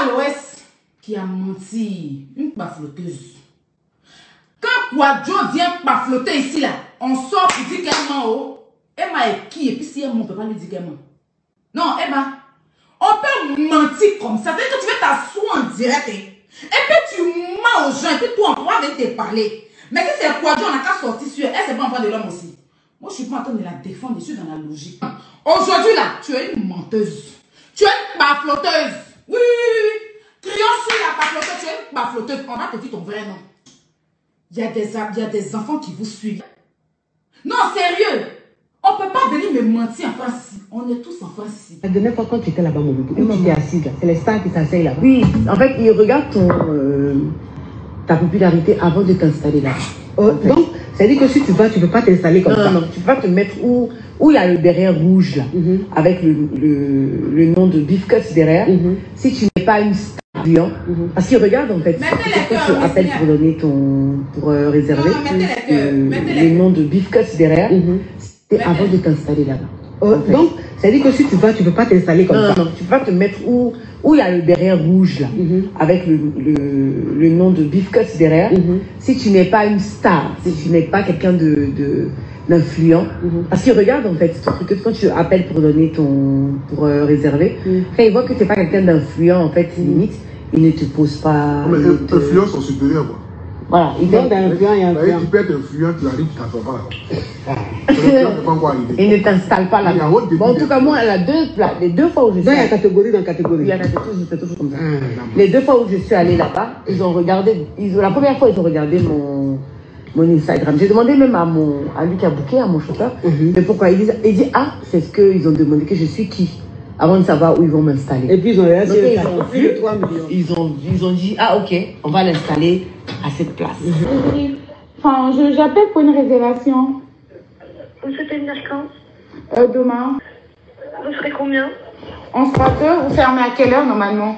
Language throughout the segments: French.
Aloès qui a menti, une bafloteuse. Quand Kouadjo vient bafloter ici là, on sort pour dire qu'elle ment. Oh. Emma est qui? Et puis si elle ment, on ne peut pas lui dire qu'elle ment. Non, Emma, on peut mentir comme ça. C'est-à-dire que tu veux t'asseoir en direct. Et puis tu mens aux gens. Et puis toi, on va te parler. Mais si c'est Kouadjo, on n'a qu'à sortir sur elle. C'est pas enfant de l'homme aussi. Moi, je ne suis pas en train de la défendre. Je suis dans la logique. Aujourd'hui là, tu es une menteuse. Tu es une bafloteuse. Oui, oui, oui. Crions sur la bafloteuse. Tu es une bafloteuse. On va te dire ton vrai nom. Il y a des enfants qui vous suivent. Non, sérieux. On ne peut pas venir me mentir en France. On est tous en France ici. La dernière fois, quand tu étais là-bas, mon bébé, où tu étais assise là, c'est les stars qui s'asseyent là. Oui, en fait, ils regardent ta popularité avant de t'installer là. Donc, ça veut dire que si tu vas, tu ne peux pas t'installer comme ça. Non. Tu ne peux pas te mettre où il y a le derrière rouge là, avec le nom de Bifcuts derrière. Si tu n'es pas une star. Parce qu'ils regardent en fait. Quand tu appelles pour donner pour réserver le nom de Bifcuts derrière, c'est avant de t'installer là-bas. Donc, ça veut dire que si tu vas, tu ne peux pas t'installer comme ça. Tu ne peux pas te mettre où il y a le derrière rouge là, avec le nom de Bifcuts derrière. Si tu n'es pas une star, si tu n'es pas quelqu'un d'influent, parce qu'ils regardent en fait, que quand tu appelles pour donner pour réserver, quand ils voient que tu n'es pas quelqu'un d'influent en fait, limite, ils ne te posent pas. Mais les influents sont supérieurs, quoi. Voilà, ils viennent d'influent et influent. Tu peux être influent, tu arrives, tu t'en pas là. Ils ne t'installent pas là. Bon, en tout cas, moi, les deux fois où je suis allée. Il y a catégorie. Il y a catégorie, c'est toujours comme ça. Les deux fois où je suis allée là-bas, ils ont regardé. La première fois, ils ont regardé mon Instagram. J'ai demandé même à lui qui a booké, à mon chauffeur, mais pourquoi il dit, ah, c'est ce qu'ils ont demandé que je suis qui, avant de savoir où ils vont m'installer. Et puis ils ont dit, ah ok, on va l'installer à cette place. Enfin, j'appelle pour une réservation. Vous souhaitez venir quand? Demain. Vous serez combien? On sera deux. Vous fermez à quelle heure normalement?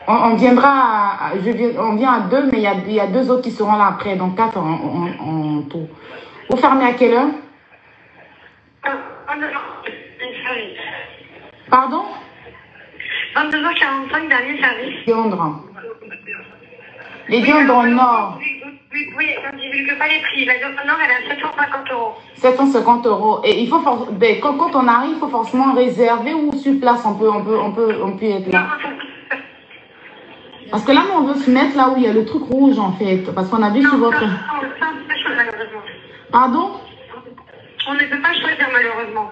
On viendra, on vient à deux, mais il y a deux autres qui seront là après, donc 4 en tout. Vous fermez à quelle heure? Pardon? 22h45, dernier service. Diondre. Les Diondres au nord. Oui, on ne divulgue pas les prix. La Diondre au nord, elle est à 750 euros. 750 euros. Et il faut quand on arrive, il faut forcément réserver ou sur place, on peut être là. Parce que là, on veut se mettre là où il y a le truc rouge en fait. Parce qu'on a vu sur votre... Pardon? On ne peut pas choisir malheureusement.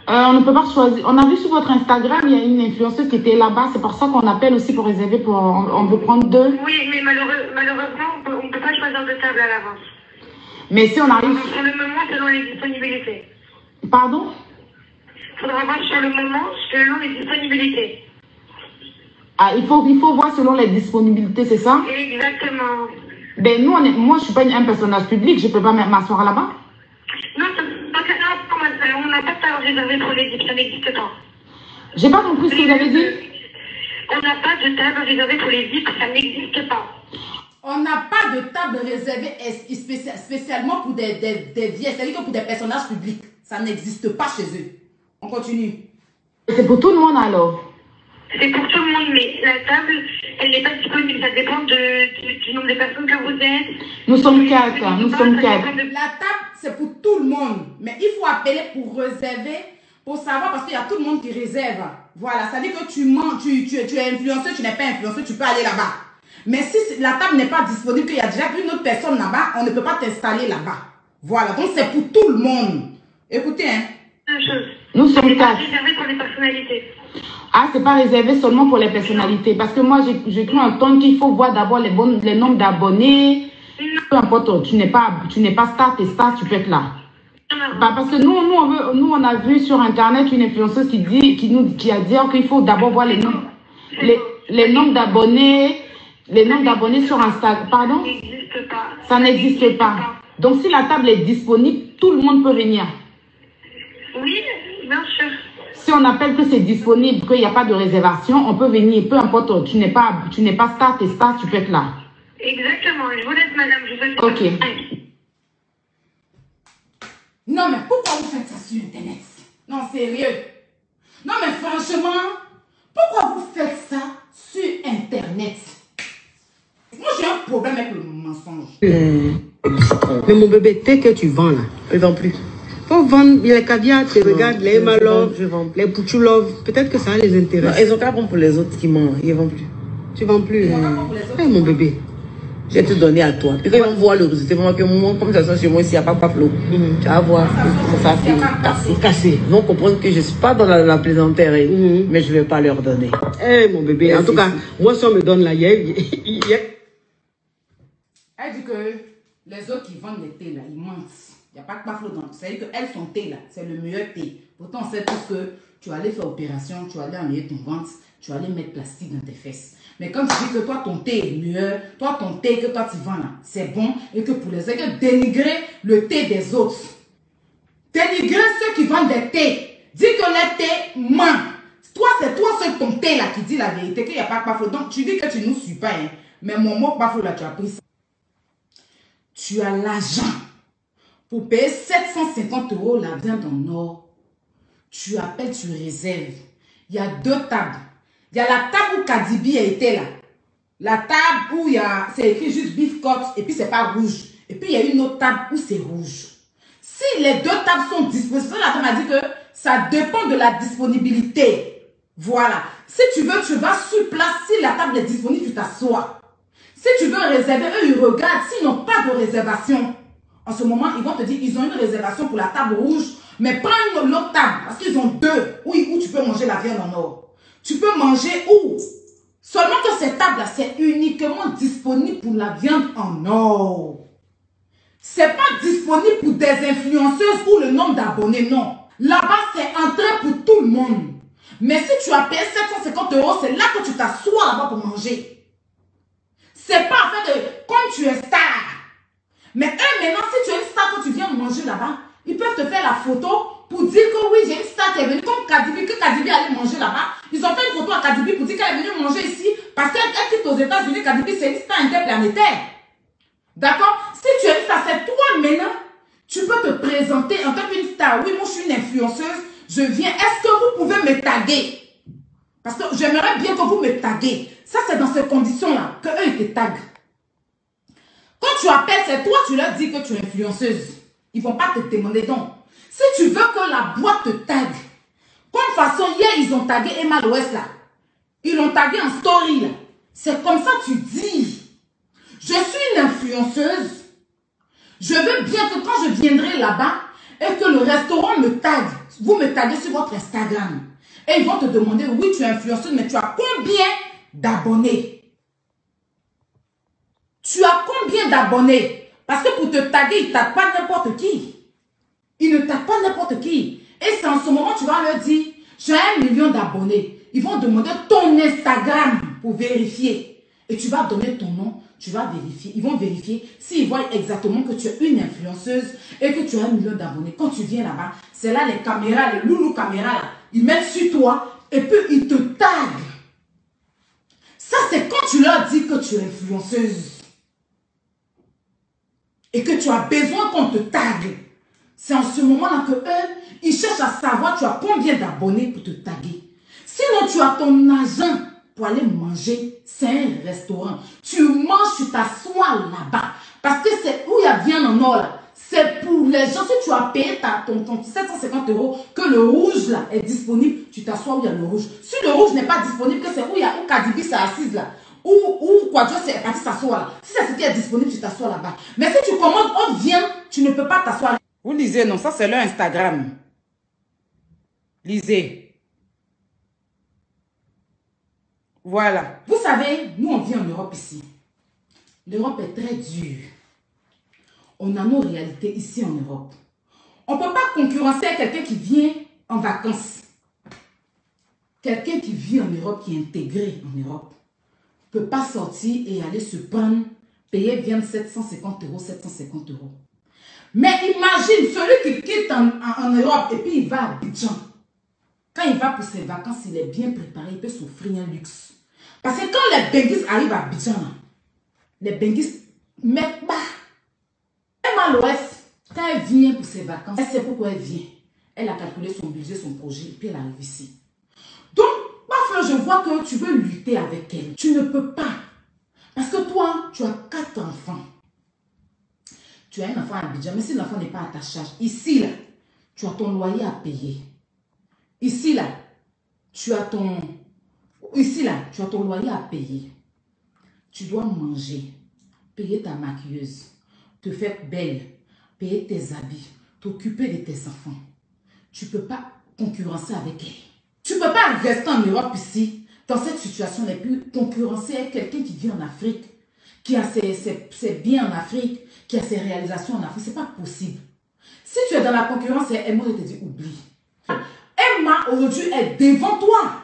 On ne peut pas choisir. On a vu sur votre Instagram, il y a une influenceuse qui était là-bas. C'est pour ça qu'on appelle aussi pour réserver. On veut prendre deux. Oui, mais malheureusement, on ne peut pas choisir de table à l'avance. Mais si on arrive... Pour le moment, selon les disponibilités. Pardon? Il faudra voir sur le moment, selon les disponibilités. Ah, il faut voir selon les disponibilités, c'est ça? Exactement. Ben, moi, je ne suis pas un personnage public. Je ne peux pas m'asseoir là-bas? Non, on n'a pas de table réservée pour les VIP, ça n'existe pas. J'ai pas compris ce que vous avez dit. On n'a pas de table réservée pour les VIP, ça n'existe pas. On n'a pas de table réservée spécialement pour des vieilles, c'est-à-dire que pour des personnages publics. Ça n'existe pas chez eux. On continue. C'est pour tout le monde alors? C'est pour tout le monde, mais la table, elle n'est pas disponible. Ça dépend du nombre de personnes que vous êtes. Nous sommes 4. Nous sommes 4. La table, c'est pour tout le monde. Mais il faut appeler pour réserver, pour savoir, parce qu'il y a tout le monde qui réserve. Voilà, ça veut dire que tu mens, tu es influenceur, tu n'es pas influenceur, tu peux aller là-bas. Mais si la table n'est pas disponible, qu'il y a déjà une autre personne là-bas, on ne peut pas t'installer là-bas. Voilà, donc c'est pour tout le monde. Écoutez, hein. Nous sommes 4. C'est réservé pour les personnalités. Ah, c'est pas réservé seulement pour les personnalités. Parce que moi, j'ai cru entendre qu'il faut voir d'abord les nombres d'abonnés. Peu importe, tu n'es pas star, t'es star, tu peux être là. Bah, parce que nous, on a vu sur Internet une influenceuse qui a dit qu'il faut d'abord voir les nombres d'abonnés. Les nombres d'abonnés sur Instagram. Pardon? Ça n'existe pas. Donc, si la table est disponible, tout le monde peut venir. Oui, bien sûr. Si on appelle que c'est disponible, qu'il n'y a pas de réservation, on peut venir. Peu importe, tu n'es pas star, t'es star, tu peux être là. Exactement. Je vous laisse, madame. Je vous laisse. Ok. Non, mais pourquoi vous faites ça sur Internet? Non, sérieux. Non, mais franchement, pourquoi vous faites ça sur net. Moi, j'ai un problème avec le mensonge. Mais mon bébé, tel que tu vends là, ils ne vendent plus. Faut vendre les caviar, tu regardes, les malov, les pouchoulov. Peut-être que ça a les intéresser. Ils ont qu'à prendre pour les autres qui mangent. Ils ne vendent plus. Tu ne vends plus. Mon bébé. Je vais te donner à toi. Puis quand ils vont voir le résultat, ils vont voir que moi, comme ça se chez moi, ici, il n'y a pas flot. Tu vas voir que ça fait cassé. Ils vont comprendre que je ne suis pas dans la plaisanterie, mais je ne vais pas leur donner. Mon bébé, en tout cas, moi, si on me donne la yelle, elle dit que les autres qui vendent les thés là, ils mentent. Il n'y a pas de paflo dans. C'est-à-dire qu'elles sont thé là, c'est le meilleur thé. Pourtant, on sait tous que tu vas aller faire opération, tu vas aller enlever ton ventre, tu vas aller mettre plastique dans tes fesses. Mais quand tu dis que toi, ton thé est meilleur, toi, ton thé que toi tu vends là, c'est bon, et que pour les autres, dénigrer le thé des autres. Dénigrer ceux qui vendent des thés. Dis que les thés mentent. Toi, c'est toi seul ton thé là qui dit la vérité, qu'il n'y a pas de paflo. Donc, tu dis que tu ne nous suis pas, hein. Mais mon mot paflo là, tu as pris ça. Tu as l'argent pour payer 750 € la viande en or. Tu appelles, tu réserves. Il y a 2 tables. Il y a la table où Kadibi a été là. La table où c'est écrit juste beef cut et puis c'est pas rouge. Et puis il y a une autre table où c'est rouge. Si les 2 tables sont disponibles, la femme a dit que ça dépend de la disponibilité. Voilà. Si tu veux, tu vas sur place. Si la table est disponible, tu t'assois. Si tu veux réserver, eux, ils regardent. S'ils n'ont pas de réservation, en ce moment, ils vont te dire ils ont une réservation pour la table rouge, mais prends une autre table. Parce qu'ils ont 2 où tu peux manger la viande en or. Tu peux manger où? Seulement que cette table-là, c'est uniquement disponible pour la viande en or. C'est pas disponible pour des influenceuses ou le nombre d'abonnés, non. Là-bas, c'est entrée pour tout le monde. Mais si tu as payé 750 €, c'est là que tu t'assois là-bas pour manger. C'est pas en fait que comme tu es star. Mais eux, maintenant, si tu es une star, quand tu viens manger là-bas, ils peuvent te faire la photo pour dire que oui, j'ai une star qui est venue, comme Kadibi, que Kadibi allait manger là-bas. Ils ont fait une photo à Kadibi pour dire qu'elle est venue manger ici parce qu'elle quitte aux États-Unis. Kadibi, c'est une star interplanétaire. D'accord? Si tu es une star, c'est toi maintenant, tu peux te présenter en tant qu'une star. Oui, moi, je suis une influenceuse, je viens. Est-ce que vous pouvez me taguer? Parce que j'aimerais bien que vous me taguez. Ça, c'est dans ces conditions-là qu'eux, ils te taguent. Quand tu appelles, c'est toi, tu leur dis que tu es influenceuse. Ils ne vont pas te demander donc. Si tu veux que la boîte te tague, comme façon, hier, ils ont tagué Emma l'Ouest là. Ils l'ont tagué en story là. C'est comme ça que tu dis. Je suis une influenceuse. Je veux bien que quand je viendrai là-bas et que le restaurant me tague, vous me taguez sur votre Instagram. Et ils vont te demander, oui, tu es influenceuse, mais tu as combien d'abonnés? Tu as combien d'abonnés? Parce que pour te taguer, ils ne taguent pas n'importe qui. Ils ne taguent pas n'importe qui. Et c'est en ce moment tu vas leur dire, j'ai 1 million d'abonnés. Ils vont demander ton Instagram pour vérifier. Et tu vas donner ton nom, tu vas vérifier. Ils vont vérifier s'ils voient exactement que tu es une influenceuse et que tu as 1 million d'abonnés. Quand tu viens là-bas, c'est là les caméras, les loulous caméras, là, ils mettent sur toi et puis ils te taguent. Ça, c'est quand tu leur dis que tu es influenceuse. Et que tu as besoin qu'on te tague. C'est en ce moment-là que eux, ils cherchent à savoir tu as combien d'abonnés pour te taguer. Sinon, tu as ton argent pour aller manger. C'est un restaurant. Tu manges, tu t'assois là-bas. Parce que c'est où il y a viande en or là. C'est pour les gens. Si tu as payé ton 750 €, que le rouge là est disponible, tu t'assois où il y a le rouge. Si le rouge n'est pas disponible, que c'est où il y a où Kadibi s'est assise là. Ou quoi, Dieu c'est parti s'asseoir là. Si c'est ce qui est disponible, tu t'assois là-bas. Mais si tu commandes autre viande, tu ne peux pas t'asseoir. Vous lisez, non, ça c'est leur Instagram. Lisez. Voilà. Vous savez, nous on vit en Europe ici. L'Europe est très dure. On a nos réalités ici en Europe. On ne peut pas concurrencer quelqu'un qui vient en vacances. Quelqu'un qui vit en Europe, qui est intégré en Europe, ne peut pas sortir et aller se prendre, payer viande 750 €, 750 €. Mais imagine celui qui quitte en Europe et puis il va à Abidjan. Quand il va pour ses vacances, il est bien préparé, il peut s'offrir un luxe. Parce que quand les Benguis arrivent à Abidjan, les Benguis mettent bas. Emma l'Ouest, quand elle vient pour ses vacances, elle sait pourquoi elle vient. Elle a calculé son budget, son projet, et puis elle arrive ici. Donc, parfois, je vois que tu veux lutter discuter avec elle. Tu ne peux pas. Parce que toi, tu as 4 enfants. Tu as un enfant à Abidjan, mais si l'enfant n'est pas à ta charge, ici, là, tu as ton loyer à payer. Ici, là, tu as ton loyer à payer. Tu dois manger, payer ta maquilleuse, te faire belle, payer tes habits, t'occuper de tes enfants. Tu ne peux pas concurrencer avec elle. Tu ne peux pas rester en Europe ici, dans cette situation, et puis concurrencer avec quelqu'un qui vit en Afrique, qui a ses biens en Afrique, qui a ses réalisations en Afrique. Ce n'est pas possible. Si tu es dans la concurrence, Emma, je te dis, oublie. Emma, aujourd'hui, est devant toi.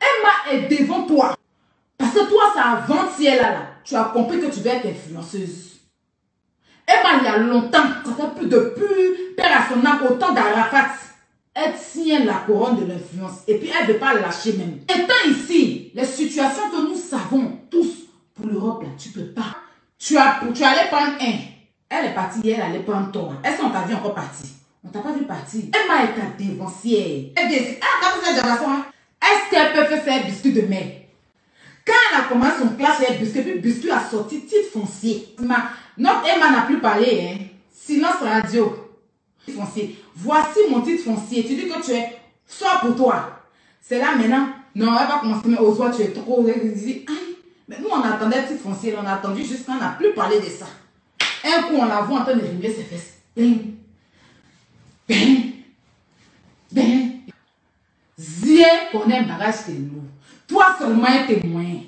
Emma est devant toi. Parce que toi, c'est avant-hier, là, tu as compris que tu veux être influenceuse. Emma, il y a longtemps, ça fait plus de père à son âme, autant d'Arafat. Elle tient la couronne de l'influence. Et puis, elle ne veut pas lâcher même. Étant ici, les situations que nous savons tous, pour l'Europe, là, tu ne peux pas. Tu allais prendre un. Elle est partie hier, elle allait prendre toi. Est-ce qu'on t'a vu encore partir? On t'a pas vu partir. Emma est ta dévancière. Elle dit, est-ce qu'elle peut faire ses biscuits de mai? Quand elle a commencé son classe, elle biscuit, puis biscuit a sorti titre foncier. Notre Emma n'a plus parlé, hein. Silence radio. Foncier. Voici mon titre foncier. Tu dis que tu es soit pour toi. C'est là maintenant. Non, elle va commencer, mais au soir, tu es trop. Elle dit, aïe, mais nous on attendait le titre foncier, on a attendu jusqu'à on n'a plus parlé de ça. Un coup, on la voit en train de rimer ses fesses. Bing. Bing. Bing. Zie connaît un bagage que nous. Toi seulement un témoin.